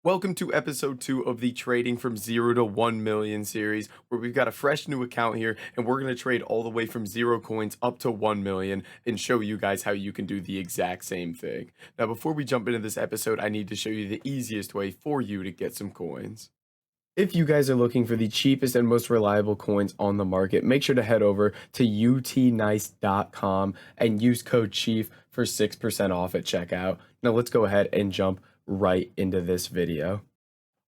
Welcome to episode 2 of the Trading from 0 to 1 million series, where we've got a fresh new account here and we're going to trade all the way from 0 coins up to 1 million and show you guys how you can do the exact same thing. Now, before we jump into this episode, I need to show you the easiest way for you to get some coins. If you guys are looking for the cheapest and most reliable coins on the market, make sure to head over to utnice.com and use code CHIEF for 6% off at checkout. Now let's go ahead and jump right into this video.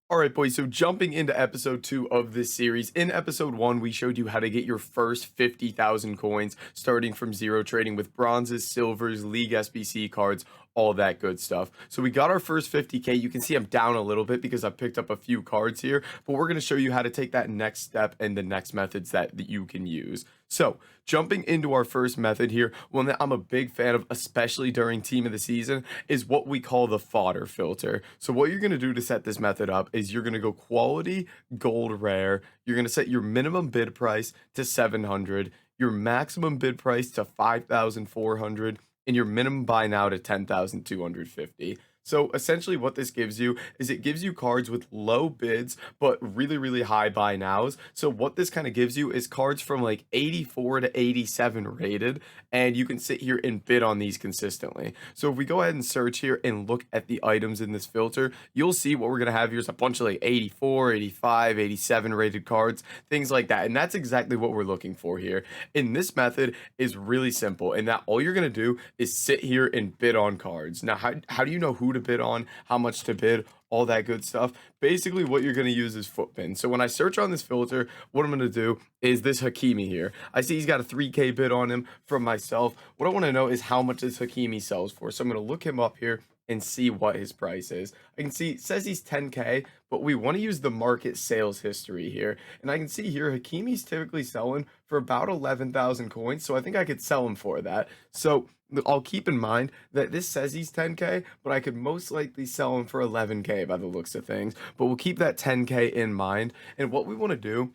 All right, boys, so jumping into episode 2 of this series. In episode 1, we showed you how to get your first 50,000 coins starting from 0, trading with bronzes, silvers, league SBC cards, all that good stuff. So we got our first 50k. You can see I'm down a little bit because I picked up a few cards here, but we're going to show you how to take that next step and the next methods that you can use. So jumping into our first method here, one that I'm a big fan of, especially during team of the season, is what we call the Fodder Filter. So what you're going to do to set this method up is you're going to go quality, gold, rare. You're going to set your minimum bid price to 700, your maximum bid price to 5,400, and your minimum buy now to 10,250. So essentially what this gives you is it gives you cards with low bids, but really, really high buy nows. So what this kind of gives you is cards from like 84 to 87 rated, and you can sit here and bid on these consistently. So if we go ahead and search here and look at the items in this filter, you'll see what we're going to have here is a bunch of like 84, 85, 87 rated cards, things like that. And that's exactly what we're looking for here. And this method is really simple, and that all you're going to do is sit here and bid on cards. Now, how do you know who to bid on, how much to bid, all that good stuff? Basically, what you're going to use is footpin. So when I search on this filter, what I'm going to do is this Hakimi here. I see he's got a 3K bid on him from myself. What I want to know is how much this Hakimi sells for. So I'm going to look him up here and see what his price is. I can see it says he's 10K, but we want to use the market sales history here. And I can see here Hakimi's typically selling for about 11,000 coins. So I think I could sell him for that. So I'll keep in mind that this says he's 10K, but I could most likely sell him for 11K by the looks of things. But we'll keep that 10K in mind. And what we want to do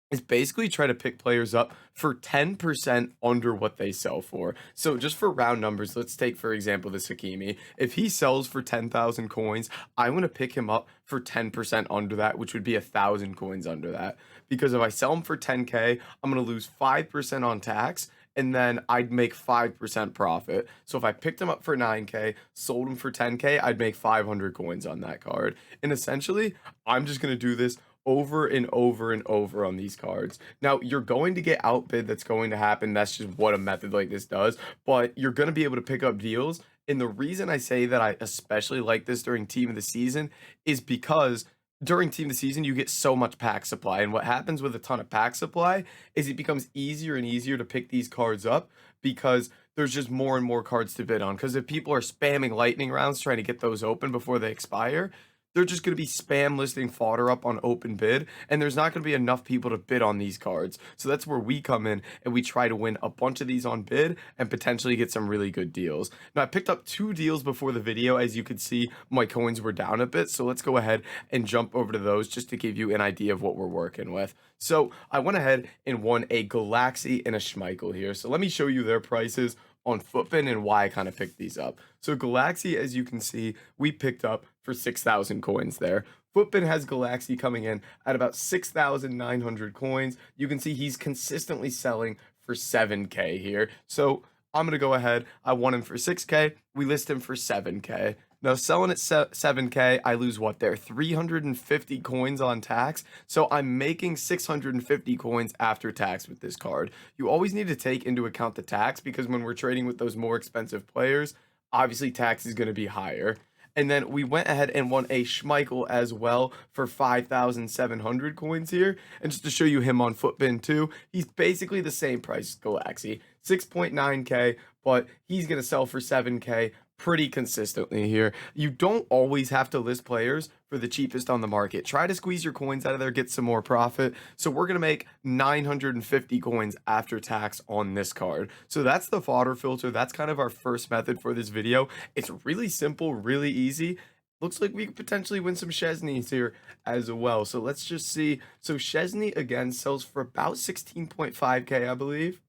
is basically try to pick players up for 10% under what they sell for. So just for round numbers, let's take, for example, this Hakimi. If he sells for 10,000 coins, I want to pick him up for 10% under that, which would be 1,000 coins under that. Because if I sell him for 10K, I'm going to lose 5% on tax, and then I'd make 5% profit. So if I picked him up for 9K, sold him for 10K, I'd make 500 coins on that card. And essentially, I'm just going to do this over and over and over on these cards. Now, you're going to get outbid. That's going to happen. That's just what a method like this does. But you're going to be able to pick up deals. And the reason I say that I especially like this during team of the season is because during team of the season, you get so much pack supply. And what happens with a ton of pack supply is it becomes easier and easier to pick these cards up because there's just more and more cards to bid on. Because if people are spamming lightning rounds trying to get those open before they expire, they're just going to be spam listing fodder up on open bid, and there's not going to be enough people to bid on these cards. So that's where we come in and we try to win a bunch of these on bid and potentially get some really good deals. Now, I picked up 2 deals before the video. As you can see, my coins were down a bit, so let's go ahead and jump over to those just to give you an idea of what we're working with. So I went ahead and won a Galaxy and a Schmeichel here. So let me show you their prices on Footbin and why I kind of picked these up. So Galaxy, as you can see, we picked up for 6,000 coins there. Footbin has Galaxy coming in at about 6,900 coins. You can see he's consistently selling for 7K here. So I'm going to go ahead. I won him for 6K. We list him for 7K. Now, selling at 7K, I lose what there? 350 coins on tax. So I'm making 650 coins after tax with this card. You always need to take into account the tax because when we're trading with those more expensive players, obviously tax is going to be higher. And then we went ahead and won a Schmeichel as well for 5,700 coins here. And just to show you him on Footbin too, he's basically the same price as Galaxy, 6.9K, but he's going to sell for 7K pretty consistently here. You don't always have to list players for the cheapest on the market. Try to squeeze your coins out of there, get some more profit. So we're going to make 950 coins after tax on this card. So that's the fodder filter. That's kind of our first method for this video. It's really simple, really easy. Looks like we could potentially win some Szczesny's here as well. So let's just see. So Szczesny again sells for about 16.5K, I believe.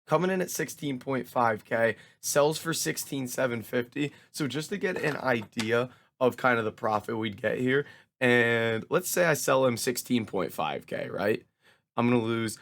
Coming in at 16.5K, sells for 16,750. So just to get an idea of kind of the profit we'd get here. And let's say I sell him 16.5K, right? I'm gonna lose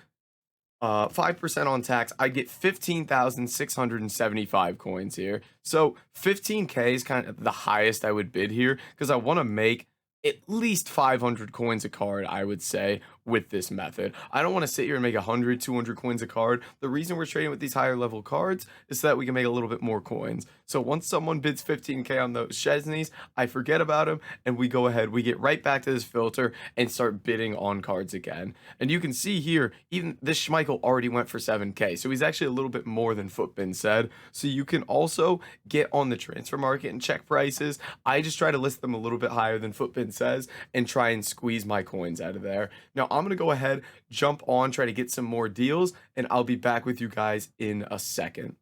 5% on tax. I get 15,675 coins here. So 15K is kind of the highest I would bid here because I want to make at least 500 coins a card, I would say, with this method. I don't want to sit here and make 100, 200 coins a card. The reason we're trading with these higher level cards is so that we can make a little bit more coins. So once someone bids 15K on those Chesneys, I forget about them and we go ahead, we get right back to this filter and start bidding on cards again. And you can see here, even this Schmeichel already went for 7K. So he's actually a little bit more than Footbin said. So you can also get on the transfer market and check prices. I just try to list them a little bit higher than Footbin says and try and squeeze my coins out of there. Now I'm going to go ahead, jump on, try to get some more deals, and I'll be back with you guys in a second.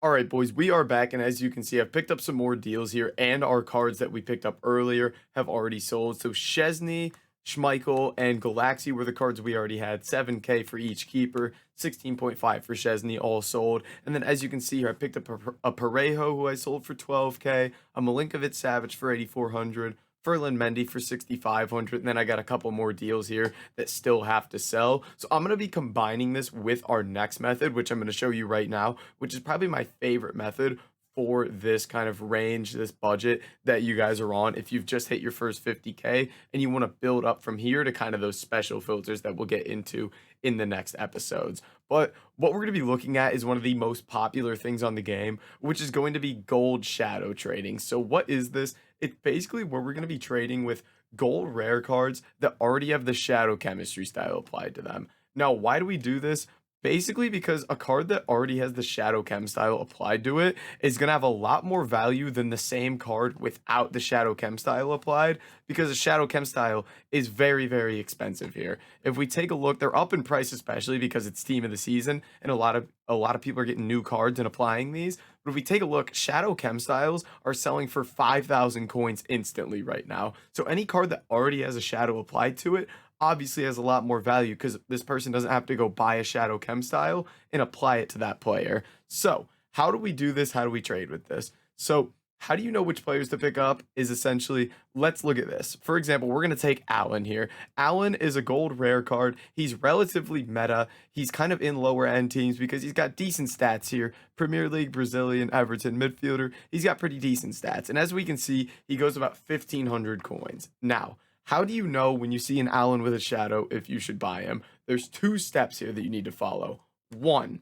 All right, boys, we are back, and as you can see, I've picked up some more deals here, and our cards that we picked up earlier have already sold. So Chesney, Schmeichel, and Galaxy were the cards we already had. 7K for each keeper, 16.5 for Chesney, all sold. And then as you can see here, I picked up a Parejo, who I sold for 12K, a Milinkovic-Savic for 8,400, Ferland Mendy for 6,500, and then I got a couple more deals here that still have to sell. So I'm going to be combining this with our next method, which I'm going to show you right now, which is probably my favorite method for this kind of range, this budget that you guys are on. If you've just hit your first 50K and you want to build up from here to kind of those special filters that we'll get into in the next episodes. But what we're going to be looking at is one of the most popular things on the game, which is going to be gold shadow trading. So what is this? It's basically where we're going to be trading with gold rare cards that already have the shadow chemistry style applied to them. Now, why do we do this? Basically because a card that already has the shadow chem style applied to it is going to have a lot more value than the same card without the shadow chem style applied, because the shadow chem style is very, very expensive here. If we take a look, they're up in price, especially because it's team of the season and a lot of people are getting new cards and applying these. But if we take a look, shadow chem styles are selling for 5,000 coins instantly right now. So any card that already has a shadow applied to it obviously has a lot more value because this person doesn't have to go buy a shadow chem style and apply it to that player. So how do we do this? How do we trade with this? So how do you know which players to pick up is essentially, let's look at this. For example, we're going to take Allen here. Allen is a gold rare card. He's relatively meta. He's kind of in lower end teams because he's got decent stats here. Premier League, Brazilian, Everton midfielder. He's got pretty decent stats. And as we can see, he goes about 1,500 coins. Now, how do you know when you see an Allen with a shadow if you should buy him? There's two steps here that you need to follow. One,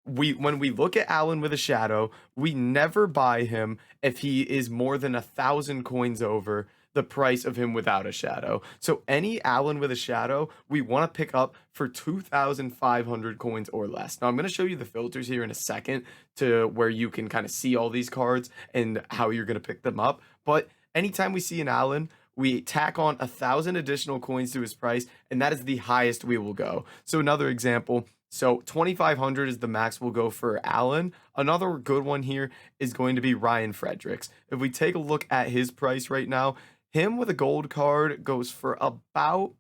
when we look at Allen with a shadow, we never buy him if he is more than 1,000 coins over the price of him without a shadow. So any Allen with a shadow, we want to pick up for 2,500 coins or less. Now I'm going to show you the filters here in a second to where you can kind of see all these cards and how you're going to pick them up. But anytime we see an Allen, we tack on 1,000 additional coins to his price, and that is the highest we will go. So another example, so 2,500 is the max we'll go for Allen. Another good one here is going to be Ryan Fredericks. If we take a look at his price right now, him with a gold card goes for about,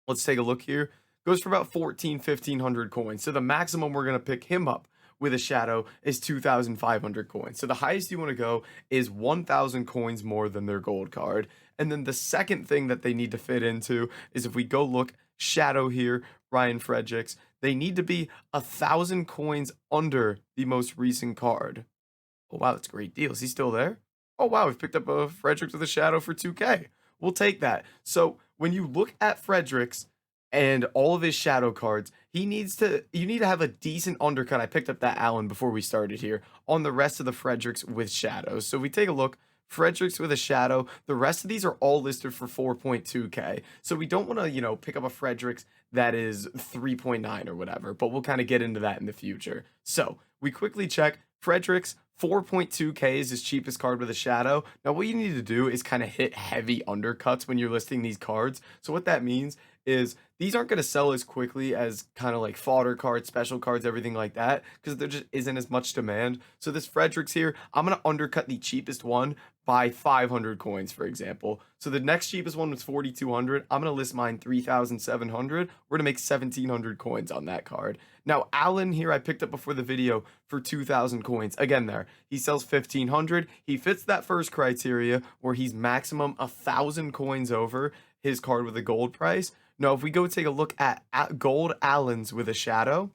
let's take a look here, goes for about 1,500 coins. So the maximum we're going to pick him up with a shadow is 2,500 coins. So the highest you want to go is 1,000 coins more than their gold card. And then the second thing that they need to fit into is if we go look, shadow here, Ryan Fredericks, they need to be 1,000 coins under the most recent card. Oh, wow, that's a great deal. Is he still there? Oh, wow, we've picked up a Fredericks with a shadow for 2K. We'll take that. So when you look at Fredericks and all of his shadow cards, you need to have a decent undercut. I picked up that Allen before we started here on the rest of the Fredericks with shadows. So if we take a look, Fredericks with a shadow, the rest of these are all listed for 4.2K. So we don't want to, pick up a Fredericks that is 3.9 or whatever, but we'll kind of get into that in the future. So we quickly check Fredericks. 4.2K is his cheapest card with a shadow. Now what you need to do is kind of hit heavy undercuts when you're listing these cards. So what that means is these aren't going to sell as quickly as kind of like fodder cards, special cards, everything like that, because there just isn't as much demand. So this Fredericks here, I'm going to undercut the cheapest one by 500 coins, for example. So the next cheapest one was 4,200. I'm going to list mine 3,700. We're going to make 1,700 coins on that card. Now, Allen here, I picked up before the video for 2,000 coins. Again, there, he sells 1,500. He fits that first criteria where he's maximum 1,000 coins over his card with a gold price. Now, if we go take a look at gold Allens with a shadow,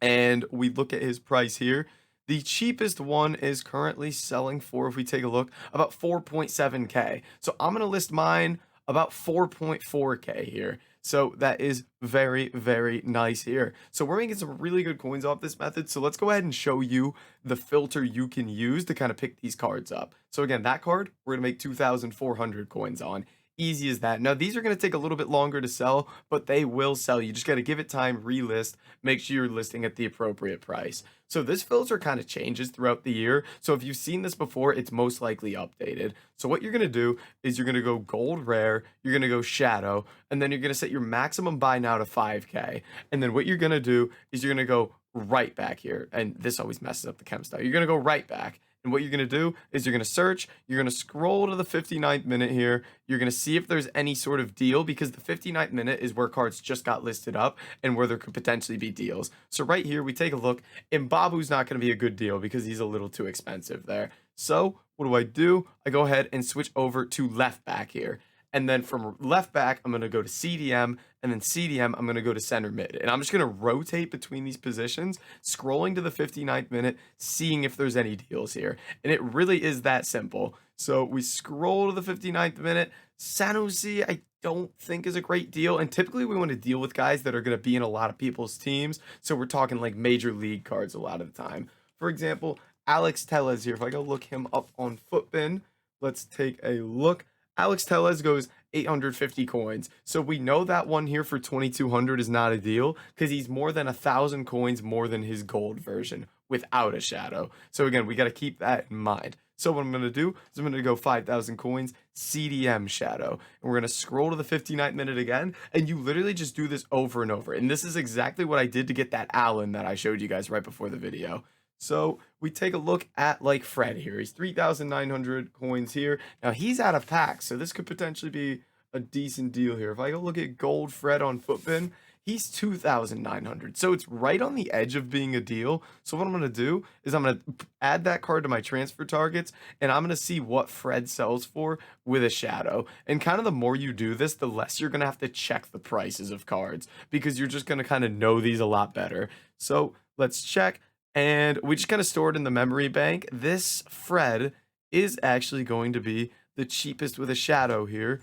and we look at his price here, the cheapest one is currently selling for, if we take a look, about 4.7k. So I'm going to list mine about 4.4k here. So that is very, very nice here. So we're making some really good coins off this method. So let's go ahead and show you the filter you can use to kind of pick these cards up. So again, that card, we're going to make 2,400 coins on. Easy as that. Now, these are going to take a little bit longer to sell, but they will sell. You just got to give it time, relist, make sure you're listing at the appropriate price. So this filter kind of changes throughout the year. So if you've seen this before, it's most likely updated. So what you're going to do is you're going to go gold rare, you're going to go shadow, and then you're going to set your maximum buy now to 5k. And then what you're going to do is you're going to go right back here. And this always messes up the chem style. You're going to go right back. And what you're going to do is you're going to search, you're going to scroll to the 59th minute here. You're going to see if there's any sort of deal, because the 59th minute is where cards just got listed up and where there could potentially be deals. So right here, we take a look, and Babu's not going to be a good deal because he's a little too expensive there. So what do? I go ahead and switch over to left back here. And then from left back, I'm going to go to CDM, and then CDM, I'm going to go to center mid. And I'm just going to rotate between these positions, scrolling to the 59th minute, seeing if there's any deals here. And it really is that simple. So we scroll to the 59th minute. Sanusi, I don't think is a great deal. And typically we want to deal with guys that are going to be in a lot of people's teams. So we're talking like major league cards a lot of the time. For example, Alex Tellez here. If I go look him up on Footbin, let's take a look. Alex Tellez goes 850 coins. So we know that one here for 2,200 is not a deal because he's more than 1,000 coins more than his gold version without a shadow. So again, we got to keep that in mind. So what I'm going to do is I'm going to go 5,000 coins, CDM shadow. And we're going to scroll to the 59th minute again. And you literally just do this over and over. And this is exactly what I did to get that Allen that I showed you guys right before the video. So we take a look at like Fred here. He's 3,900 coins here. Now he's out of packs, so this could potentially be a decent deal here. If I go look at gold Fred on Footbin, he's 2,900. So it's right on the edge of being a deal. So what I'm going to do is I'm going to add that card to my transfer targets, and I'm going to see what Fred sells for with a shadow. And kind of the more you do this, the less you're going to have to check the prices of cards, because you're just going to kind of know these a lot better. So let's check. And we just kind of stored in the memory bank. This Fred is actually going to be the cheapest with a shadow here.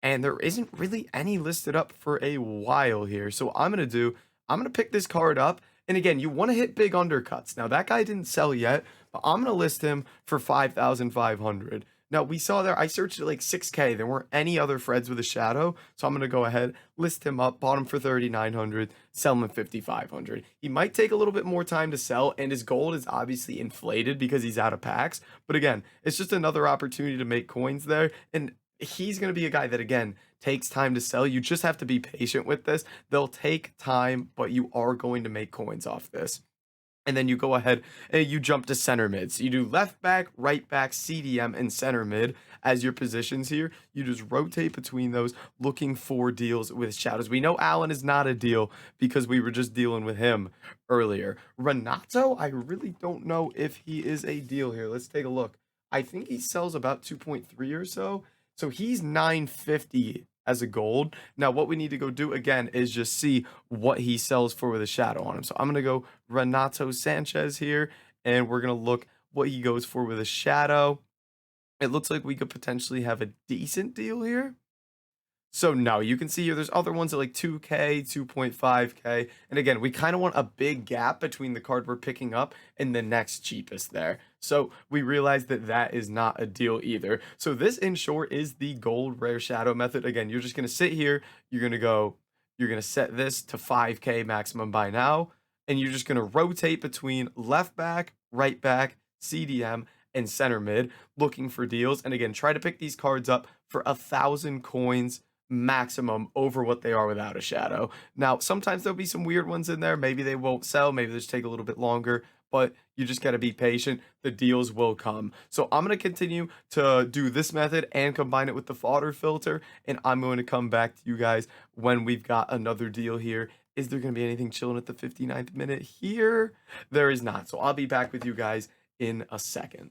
And there isn't really any listed up for a while here. So I'm going to pick this card up. And again, you want to hit big undercuts. Now that guy didn't sell yet, but I'm going to list him for 5,500. Now, we saw there, I searched at like 6k. There weren't any other Freds with a shadow. So I'm going to go ahead, list him up, bought him for 3,900, sell him at 5,500. He might take a little bit more time to sell, and his gold is obviously inflated because he's out of packs. But again, it's just another opportunity to make coins there. And he's going to be a guy that, again, takes time to sell. You just have to be patient with this. They'll take time, but you are going to make coins off this. And then you go ahead and you jump to center mid. So you do left back, right back, CDM, and center mid as your positions here. You just rotate between those, looking for deals with shadows. We know Allen is not a deal because we were just dealing with him earlier. Renato, I really don't know if he is a deal here. Let's take a look. I think he sells about 2.3 or so. So he's 950 as a gold. Now, what we need to go do again is just see what he sells for with a shadow on him. So I'm going to go Renato Sanchez here, and we're going to look what he goes for with a shadow. It looks like we could potentially have a decent deal here. So no, you can see here there's other ones at like 2k, 2.5k. And again, we kind of want a big gap between the card we're picking up and the next cheapest there. So we realize that that is not a deal either. So this, in short, is the gold rare shadow method. Again, you're just going to sit here. You're going to set this to 5k maximum buy now. And you're just going to rotate between left back, right back, CDM, and center mid, looking for deals. And again, try to pick these cards up for 1,000 coins maximum over what they are without a shadow. Now, sometimes there'll be some weird ones in there. Maybe they won't sell. Maybe they just take a little bit longer. but you just got to be patient. The deals will come. So I'm going to continue to do this method and combine it with the fodder filter, and I'm going to come back to you guys when we've got another deal here. Is there going to be anything chilling at the 59th minute here? There is not. So I'll be back with you guys in a second.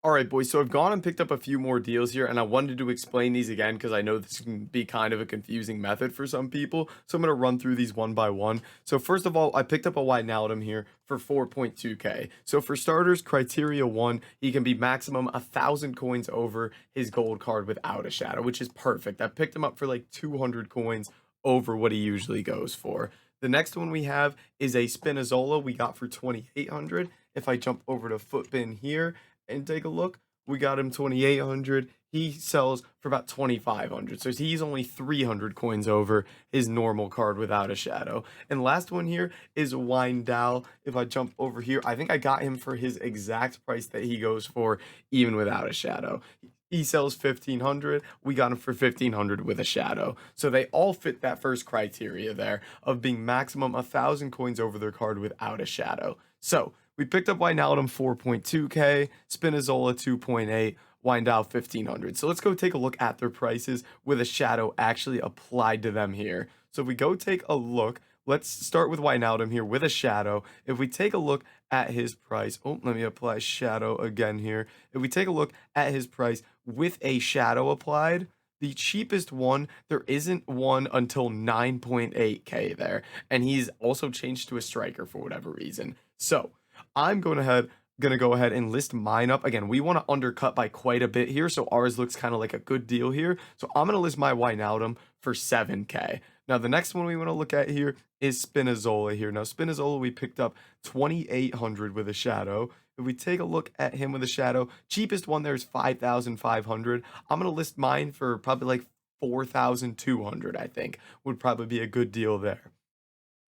All right, boys. So I've gone and picked up a few more deals here, and I wanted to explain these again because I know this can be kind of a confusing method for some people. So I'm going to run through these one by one. So first of all, I picked up a Wijnaldum here for 4.2k. So for starters, criteria one, he can be maximum 1,000 coins over his gold card without a shadow, which is perfect. I picked him up for like 200 coins over what he usually goes for. The next one we have is a Spinazzola we got for 2,800. If I jump over to Footbin here and take a look, we got him 2,800. He sells for about 2,500. So he's only 300 coins over his normal card without a shadow. And last one here is Wijndal. If I jump over here, I think I got him for his exact price that he goes for, even without a shadow. He sells 1,500. We got him for 1,500 with a shadow. So they all fit that first criteria there of being maximum 1,000 coins over their card without a shadow. So we picked up Wijnaldum 4.2k, Spinazzola 2.8, Wijndal 1,500. So let's go take a look at their prices with a shadow actually applied to them here. So if we go take a look, let's start with Wijnaldum here with a shadow. If we take a look at his price, oh, let me apply shadow again here. If we take a look at his price with a shadow applied, the cheapest one, there isn't one until 9.8k there. And he's also changed to a striker for whatever reason. So I'm gonna go ahead and list mine up. Again, we want to undercut by quite a bit here, so ours looks kind of like a good deal here. So I'm gonna list my Wijnaldum for 7k. Now the next one we want to look at here is Spinazzola here. Now Spinazzola we picked up 2,800 with a shadow. If we take a look at him with a shadow, cheapest one there is 5,500. I'm gonna list mine for probably like 4,200. I think would probably be a good deal there.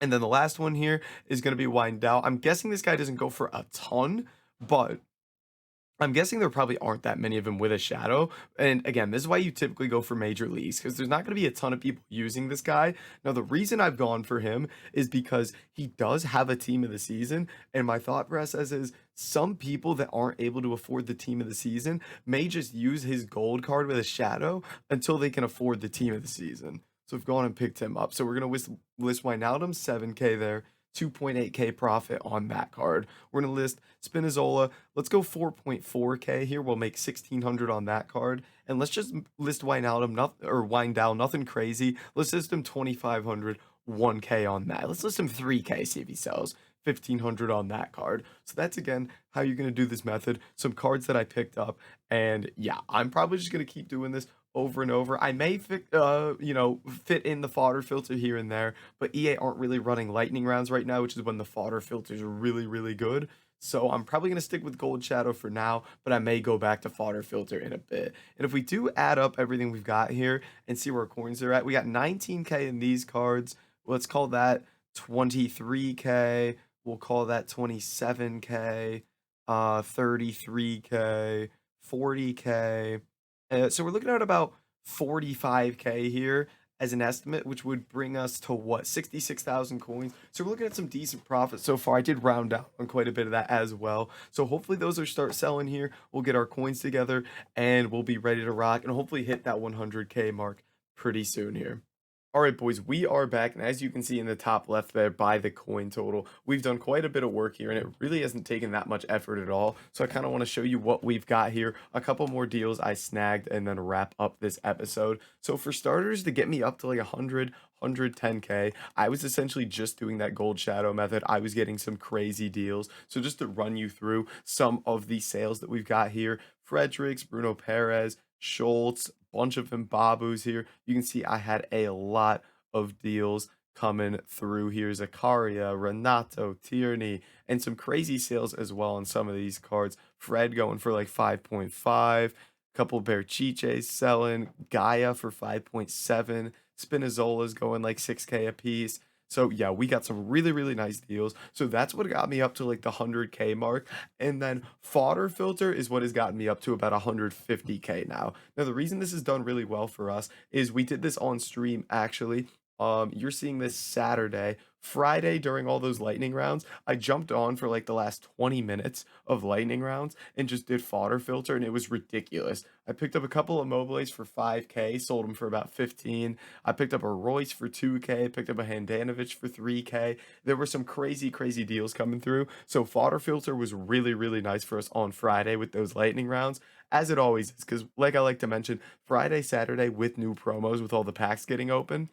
And then the last one here is going to be Wijndal. I'm guessing this guy doesn't go for a ton, but I'm guessing there probably aren't that many of them with a shadow. And again, this is why you typically go for major leagues because there's not going to be a ton of people using this guy. Now, the reason I've gone for him is because he does have a team of the season. And my thought process is some people that aren't able to afford the team of the season may just use his gold card with a shadow until they can afford the team of the season. So I've gone and picked him up. So we're going to list Wijnaldum 7k there. 2.8k profit on that card. We're going to list Spinazzola. Let's go 4.4k here. We'll make 1,600 on that card. And let's just list Wijnaldum, or Wijndal, nothing crazy. Let's list him 2,500, 1k on that. Let's list him 3k, see if he sells. 1,500 on that card. So that's again how you're going to do this method. Some cards that I picked up. And yeah, I'm probably just going to keep doing this over and over. I may fit in the fodder filter here and there, but EA aren't really running lightning rounds right now, which is when the fodder filters are really, really good. So I'm probably going to stick with gold shadow for now, but I may go back to fodder filter in a bit. And if we do add up everything we've got here and see where our coins are at, we got 19k in these cards. Let's call that 23k. We'll call that 27k, 33k, 40k. So we're looking at about 45k here as an estimate, which would bring us to what, 66,000 coins. So we're looking at some decent profit so far. I did round out on quite a bit of that as well. So hopefully those will start selling here. We'll get our coins together and we'll be ready to rock and hopefully hit that 100k mark pretty soon here. All right, boys, we are back, and as you can see in the top left there by the coin total, we've done quite a bit of work here, and it really hasn't taken that much effort at all. So I kind of want to show you what we've got here, a couple more deals I snagged, and then wrap up this episode. So for starters, to get me up to like 100, 110k, I was essentially just doing that gold shadow method. I was getting some crazy deals. So just to run you through some of the sales that we've got here, Fredericks, Bruno Perez, Schultz, bunch of Mbabus here. You can see I had a lot of deals coming through here. Zakaria, Renato, Tierney, and some crazy sales as well on some of these cards. Fred going for like 5.5, couple Berchiches selling, Gaia for 5.7, Spinazzola's going like 6k a piece. So yeah, we got some really, really nice deals. So that's what got me up to like the 100k mark. And then Fodder Filter is what has gotten me up to about 150k now. Now, the reason this has done really well for us is we did this on stream actually You're seeing this Saturday. Friday, during all those lightning rounds, I jumped on for like the last 20 minutes of lightning rounds and just did fodder filter, and it was ridiculous. I picked up a couple of mobiles for 5K, sold them for about 15. I picked up a Royce for 2K, picked up a Handanovic for 3K. There were some crazy, crazy deals coming through. So fodder filter was really, really nice for us on Friday with those lightning rounds, as it always is. Because, like I like to mention, Friday, Saturday with new promos, with all the packs getting open,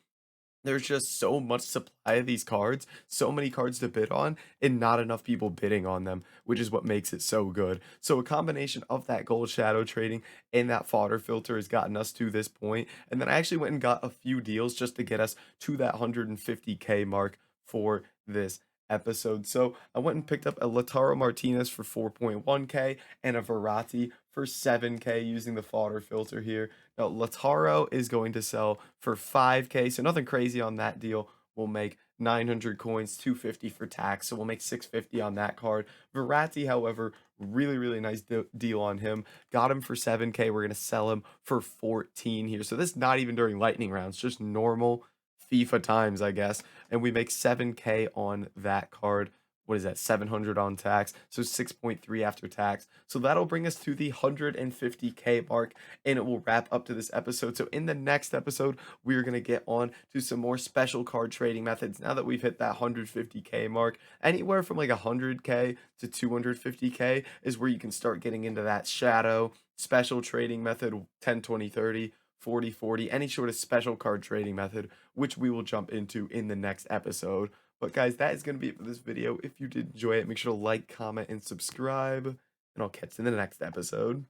there's just so much supply of these cards, so many cards to bid on, and not enough people bidding on them, which is what makes it so good. So a combination of that gold shadow trading and that fodder filter has gotten us to this point. And then I actually went and got a few deals just to get us to that 150K mark for this episode. So I went and picked up a Lautaro Martinez for 4.1K and a Verratti for 7K using the fodder filter here. Now, Lautaro is going to sell for 5K, so nothing crazy on that deal. We'll make 900 coins, 250 for tax, so we'll make 650 on that card. Verratti, however, really, really nice deal on him. Got him for 7K. We're going to sell him for 14 here. So this is not even during lightning rounds, just normal FIFA times, I guess. And we make 7K on that card. What is that? 700 on tax. So 6.3 after tax. So that'll bring us to the 150K mark, and it will wrap up to this episode. So in the next episode, we're going to get on to some more special card trading methods. Now that we've hit that 150K mark, anywhere from like 100K to 250K is where you can start getting into that shadow special trading method, 10, 20, 30. 40, 40, any sort of special card trading method, which we will jump into in the next episode. But guys, that is going to be it for this video. If you did enjoy it, make sure to like, comment, and subscribe, and I'll catch you in the next episode.